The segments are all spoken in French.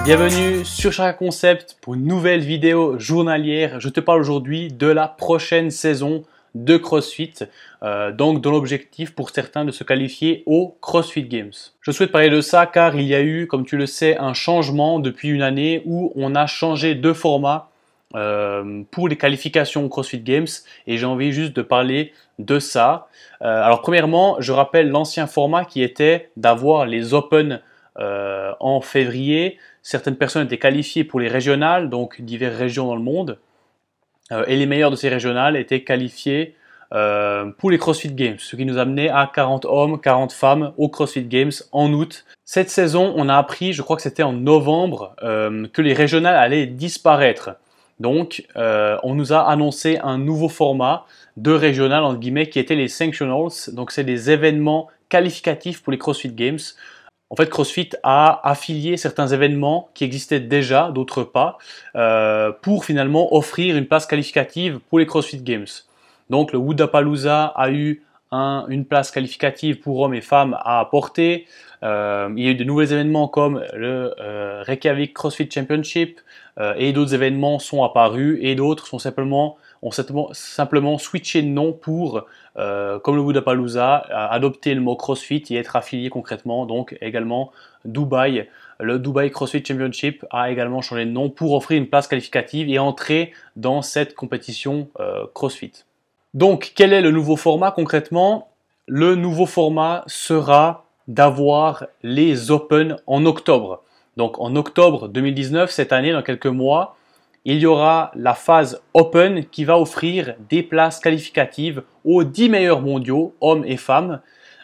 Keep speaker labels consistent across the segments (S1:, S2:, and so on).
S1: Bienvenue sur Chaka Concept pour une nouvelle vidéo journalière. Je te parle aujourd'hui de la prochaine saison de CrossFit, donc dans l'objectif pour certains de se qualifier aux CrossFit Games. Je souhaite parler de ça car il y a eu, comme tu le sais, un changement depuis une année où on a changé de format pour les qualifications aux CrossFit Games et j'ai envie juste de parler de ça. Alors premièrement, je rappelle l'ancien format qui était d'avoir les Open en février. Certaines personnes étaient qualifiées pour les régionales, donc diverses régions dans le monde. Et les meilleurs de ces régionales étaient qualifiés pour les CrossFit Games, ce qui nous amenait à 40 hommes, 40 femmes aux CrossFit Games en août. Cette saison, on a appris, je crois que c'était en novembre, que les régionales allaient disparaître. Donc, on nous a annoncé un nouveau format de régional, entre guillemets, qui était les Sanctionals. Donc, c'est des événements qualificatifs pour les CrossFit Games. En fait, CrossFit a affilié certains événements qui existaient déjà, d'autres pas, pour finalement offrir une place qualificative pour les CrossFit Games. Donc, le Wodapalooza a eu une place qualificative pour hommes et femmes à apporter. Il y a eu de nouveaux événements comme le Reykjavik CrossFit Championship et d'autres événements sont apparus et d'autres ont simplement switché de nom pour, comme le Wodapalooza, adopter le mot CrossFit et être affilié concrètement. Donc également Dubaï, le Dubai CrossFit Championship a également changé de nom pour offrir une place qualificative et entrer dans cette compétition CrossFit. Donc quel est le nouveau format concrètement? Le nouveau format sera d'avoir les Open en octobre. Donc en octobre 2019, cette année, dans quelques mois, il y aura la phase Open qui va offrir des places qualificatives aux 10 meilleurs mondiaux, hommes et femmes,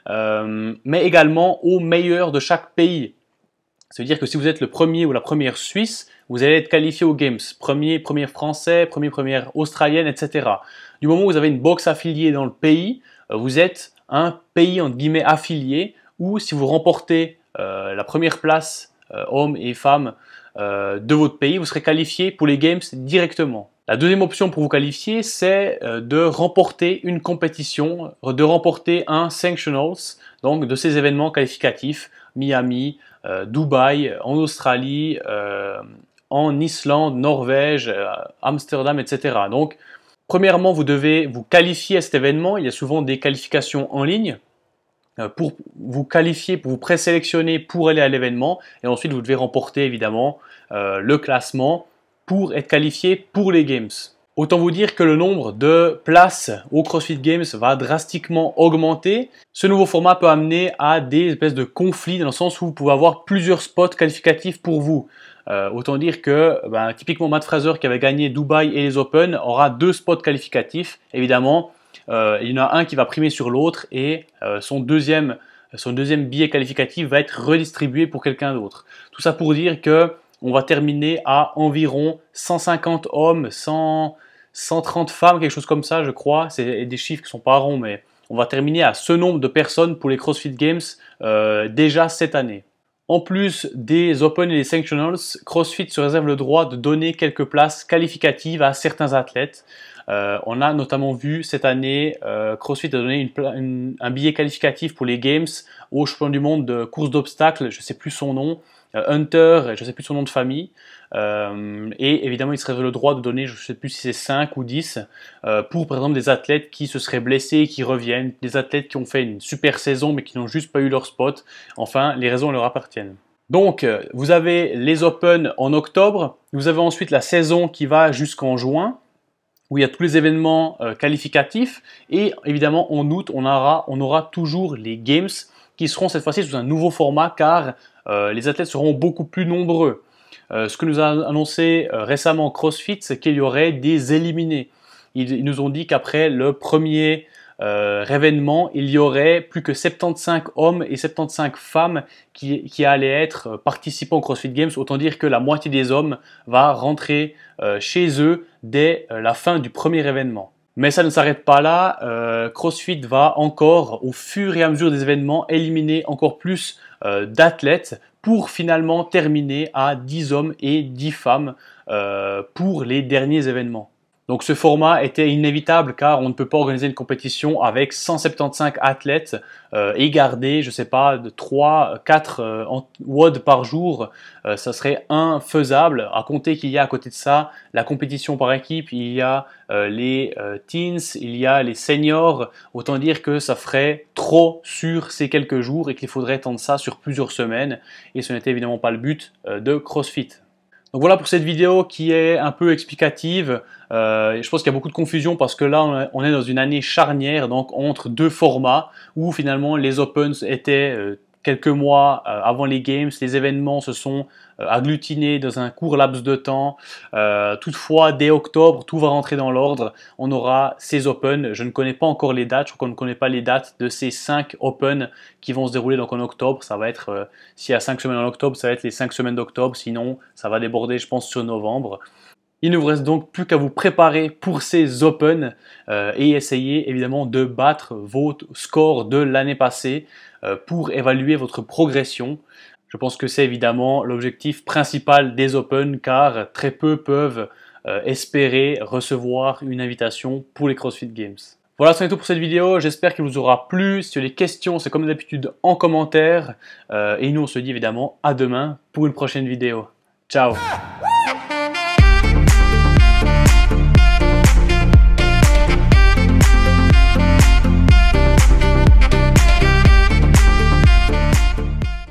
S1: mais également aux meilleurs de chaque pays. Ça veut dire que si vous êtes le premier ou la première Suisse, vous allez être qualifié aux Games. Première Français, première Australienne, etc. Du moment où vous avez une boxe affiliée dans le pays, vous êtes un pays entre guillemets affilié, ou si vous remportez la première place, hommes et femmes, de votre pays, vous serez qualifié pour les Games directement. La deuxième option pour vous qualifier, c'est de remporter une compétition, de remporter un Sanctionals, donc de ces événements qualificatifs, Miami, Dubaï, en Australie, en Islande, Norvège, Amsterdam, etc. Donc, premièrement, vous devez vous qualifier à cet événement. Il y a souvent des qualifications en ligne pour vous qualifier, pour vous présélectionner pour aller à l'événement. Et ensuite, vous devez remporter évidemment le classement pour être qualifié pour les Games. Autant vous dire que le nombre de places aux CrossFit Games va drastiquement augmenter. Ce nouveau format peut amener à des espèces de conflits dans le sens où vous pouvez avoir plusieurs spots qualificatifs pour vous. Autant dire que typiquement Matt Fraser qui avait gagné Dubaï et les Open aura 2 spots qualificatifs. Évidemment, il y en a un qui va primer sur l'autre et son deuxième billet qualificatif va être redistribué pour quelqu'un d'autre. Tout ça pour dire que on va terminer à environ 150 hommes, 130 femmes, quelque chose comme ça, je crois. C'est des chiffres qui sont pas ronds, mais on va terminer à ce nombre de personnes pour les CrossFit Games déjà cette année. En plus des Open et des Sanctionals, CrossFit se réserve le droit de donner quelques places qualificatives à certains athlètes. On a notamment vu cette année, CrossFit a donné un billet qualificatif pour les Games au champion du monde de course d'obstacles, je ne sais plus son nom, Hunter, je ne sais plus son nom de famille. Et évidemment, il se réserve le droit de donner, je ne sais plus si c'est 5 ou 10, pour par exemple des athlètes qui se seraient blessés et qui reviennent, des athlètes qui ont fait une super saison mais qui n'ont juste pas eu leur spot. Enfin, les raisons leur appartiennent. Donc, vous avez les Open en octobre, vous avez ensuite la saison qui va jusqu'en juin, où il y a tous les événements qualificatifs, et évidemment en août, on aura toujours les Games qui seront cette fois-ci sous un nouveau format car les athlètes seront beaucoup plus nombreux. Ce que nous a annoncé récemment CrossFit, c'est qu'il y aurait des éliminés. Ils nous ont dit qu'après le premier événement, il y aurait plus que 75 hommes et 75 femmes qui allaient être participants au CrossFit Games. Autant dire que la moitié des hommes va rentrer chez eux dès la fin du premier événement. Mais ça ne s'arrête pas là. CrossFit va encore, au fur et à mesure des événements, éliminer encore plus d'athlètes pour finalement terminer à 10 hommes et 10 femmes pour les derniers événements. Donc ce format était inévitable car on ne peut pas organiser une compétition avec 175 athlètes et garder, je sais pas, de 3-4 WOD par jour. Ça serait infaisable. À compter qu'il y a à côté de ça la compétition par équipe, il y a les teens, il y a les seniors. Autant dire que ça ferait trop sur ces quelques jours et qu'il faudrait étendre ça sur plusieurs semaines. Et ce n'était évidemment pas le but de CrossFit. Donc voilà pour cette vidéo qui est un peu explicative. Je pense qu'il y a beaucoup de confusion parce que là on est dans une année charnière, donc entre deux formats où finalement les Opens étaient quelques mois avant les Games, les événements se sont agglutinés dans un court laps de temps. Toutefois, dès octobre, tout va rentrer dans l'ordre. On aura ces Open. Je ne connais pas encore les dates. Je crois qu'on ne connaît pas les dates de ces 5 Open qui vont se dérouler donc en octobre. Ça va être, s'il y a 5 semaines en octobre, ça va être les 5 semaines d'octobre. Sinon, ça va déborder, je pense, sur novembre. Il ne vous reste donc plus qu'à vous préparer pour ces Open et essayer évidemment de battre vos scores de l'année passée pour évaluer votre progression. Je pense que c'est évidemment l'objectif principal des Open car très peu peuvent espérer recevoir une invitation pour les CrossFit Games. Voilà, c'est tout pour cette vidéo. J'espère qu'elle vous aura plu. Si vous avez des questions, c'est comme d'habitude en commentaire. Et nous, on se dit évidemment à demain pour une prochaine vidéo. Ciao!